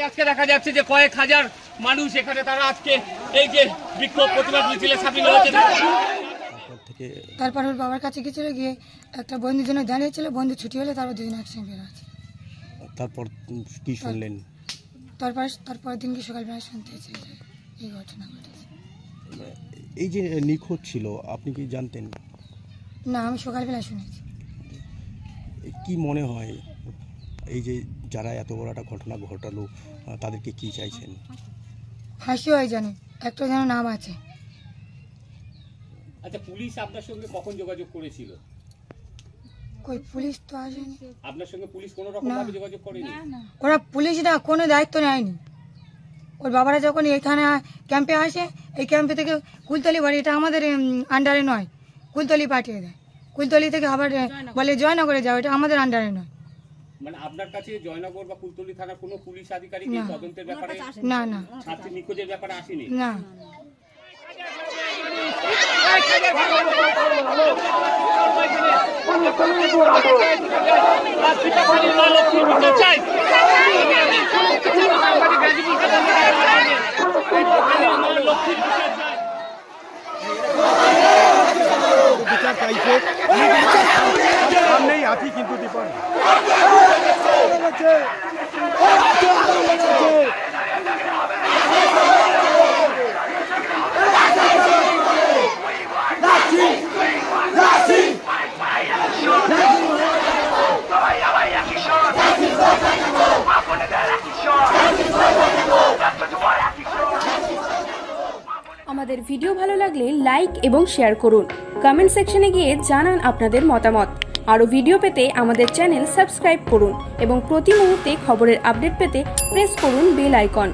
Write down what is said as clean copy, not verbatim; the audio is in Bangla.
আজকে দেখা যাচ্ছে যে কয়েক হাজার মানুষ এখানে তারা আজকে এই যে বিক্ষোভ প্রতিবাদ মিছিলে সামিল হয়েছে। তারপর ওর বাবার কাছে গিয়েছিল, গিয়ে একটা বন্ধুর জন্য দাঁড়িয়েছিল, বন্ধু ছুটি হলে তারপর দুজন একসঙ্গে বের আছে। তারপর কি শুনলেন? তারপর দিন কি সকালবেলা শুনতে হয়েছে যে এই ঘটনা ঘটেছে। এই যে নিখোঁজ ছিল আপনি কি জানতেন? না, আমি সকালবেলা শুনেছি। কি মনে হয় এই যে যারা এত বড় একটা ঘটনা ঘটালো তাদেরকে কি চাইছেন? ফাঁসি হয় জানে, একটা যেন নাম আছে। আচ্ছা, পুলিশ আপনার সঙ্গে কখন যোগাযোগ করেছিল? কই পুলিশ তো আসেনি। আপনার সঙ্গে পুলিশ কোনো রকম ভাবে যোগাযোগ করেনি? ওরা পুলিশরা কোনো দায়িত্ব নেয়নি। ওর বাবারা যখন এখানে ক্যাম্পে আসে, এই ক্যাম্পে থেকে কুলতলি বাড়ি, এটা আমাদের আন্ডারে নয়, কুলতলি পাঠিয়ে দেয়। কুলতলি থেকে আবার বলে জয়নগরে যাও, এটা আমাদের আন্ডারে নয়। মানে আপনার কাছে জয়নগর বা কুলতলি থানার কোনো পুলিশ আধিকারিক এই তদন্তের ব্যাপারে না না ছাত্রী নিখোঁজের ব্যাপারে আসেনি? না। সামনেই আছি কিন্তু দীপন আমাদের ভিডিও ভালো লাগলে লাইক এবং শেয়ার করুন। কমেন্ট সেকশনে গিয়ে জানান আপনাদের মতামত। আরও ভিডিও পেতে আমাদের চ্যানেল সাবস্ক্রাইব করুন এবং প্রতি মুহূর্তে খবরের আপডেট পেতে প্রেস করুন বেল আইকন।